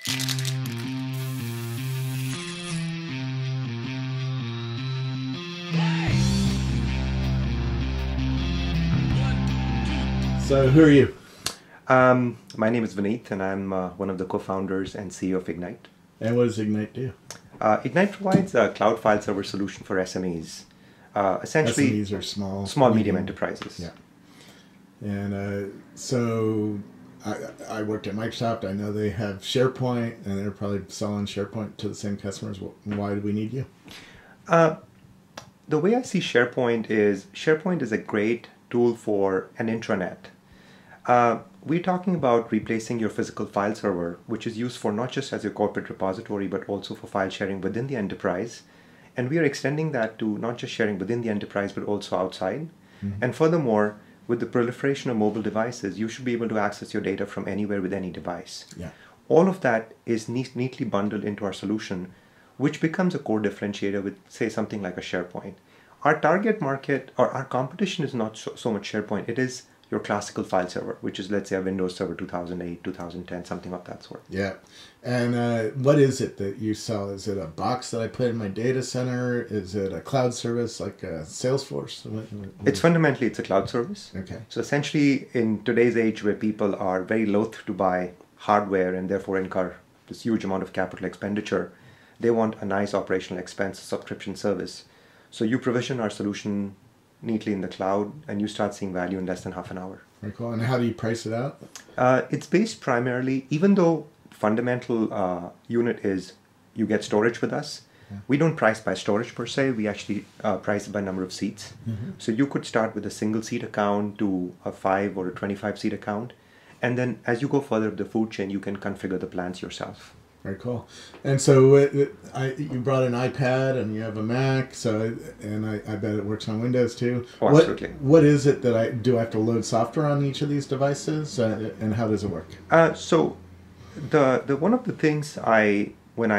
So who are you? My name is Vineet, and I'm one of the co-founders and CEO of Ignite. And what does Ignite do? Ignite provides a cloud file server solution for SMEs. Essentially, SMEs are small, medium enterprises. Yeah. And so I worked at Microsoft. I know they have SharePoint, and they're probably selling SharePoint to the same customers. Why do we need you? The way I see SharePoint is a great tool for an intranet. We're talking about replacing your physical file server, which is used for not just as your corporate repository, but also for file sharing within the enterprise. And we are extending that to not just sharing within the enterprise, but also outside. Mm-hmm. And furthermore, with the proliferation of mobile devices, you should be able to access your data from anywhere with any device. Yeah. All of that is neatly bundled into our solution, which becomes a core differentiator with, say, something like a SharePoint. Our target market, or our competition, is not so much SharePoint. It is your classical file server, which is, let's say, a Windows Server 2008, 2010, something of that sort. Yeah. And what is it that you sell? Is it a box that I put in my data center? Is it a cloud service like Salesforce? It's a cloud service. Okay. So essentially, in today's age where people are very loath to buy hardware and therefore incur this huge amount of capital expenditure, they want a nice operational expense subscription service. So you provision our solution neatly in the cloud, and you start seeing value in less than half an hour. Very cool. And how do you price it out? It's based primarily, even though fundamental unit is you get storage with us, we don't price by storage per se. We actually price by number of seats. Mm-hmm. So you could start with a single seat account to a 5 or a 25 seat account. And then as you go further up the food chain, you can configure the plans yourself. Very cool. And so you brought an iPad and you have a Mac, and I bet it works on Windows too. Oh, absolutely. What is it that I have to load software on each of these devices, and how does it work? So the one of the things when I